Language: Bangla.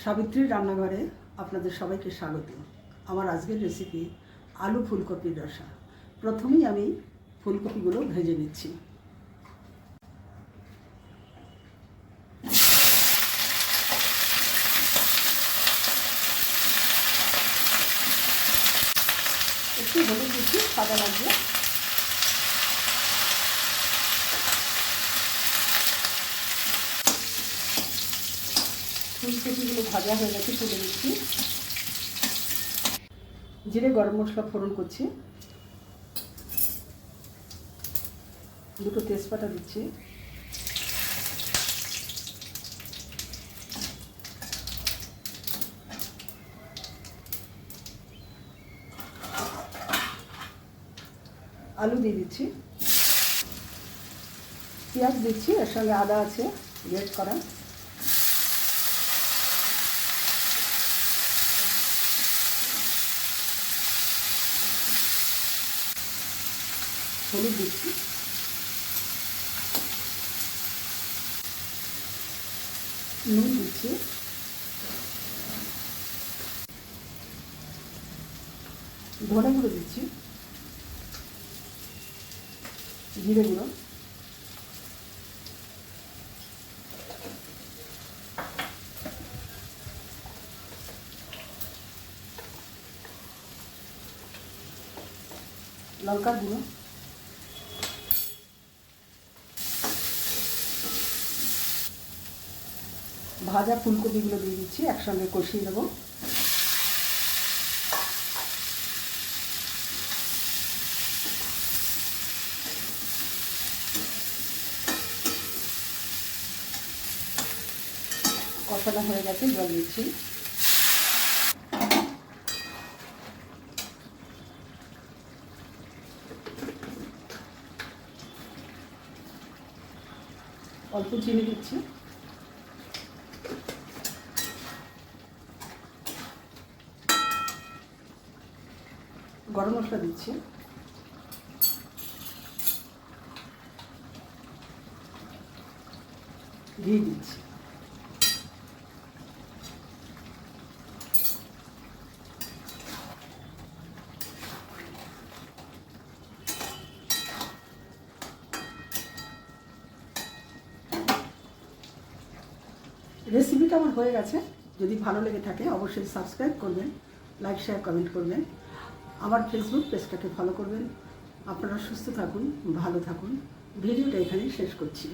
সাবিত্রীর রান্নাঘরে আপনাদের সবাইকে স্বাগত। আমার আজকের রেসিপি আলু ফুলকপির রসা। প্রথমেই আমি ফুলকপিগুলো ভেজে নিচ্ছি। একটু হলুদ দিচ্ছি, সাদা লাগবে। ফুলকপিগুলো ভাজা হয়ে গেছে, তুলে দিচ্ছি। জিরে গরম মশলা ফোড়ন করছি, দুটো তেজপাতা দিচ্ছি, আলু দিয়ে দিচ্ছি, পেঁয়াজ দিচ্ছি, এর সঙ্গে আদা আছে গ্রেট করা, হলুদ দিচ্ছি, নুন দিচ্ছি, ধনে গুঁড়ো দিচ্ছি, জিরে গুঁড়ো, লঙ্কার গুঁড়ো, ভাজা ফুলকপিগুলো দিয়ে দিচ্ছি, একসঙ্গে কষিয়ে নেব। কষানো হয়ে গেছে, জল দিচ্ছি। অল্প চিনি দিচ্ছি, গরম মশলা দিচ্ছি, ঘি দিচ্ছি। রেসিপিটা আমার হয়ে গেছে। যদি ভালো লেগে থাকে অবশ্যই সাবস্ক্রাইব করবেন, লাইক শেয়ার কমেন্ট করবেন, আমার ফেসবুক পেজটাকে ফলো করবেন। আপনারা সুস্থ থাকুন, ভালো থাকুন। ভিডিওটা এখানেই শেষ করছি।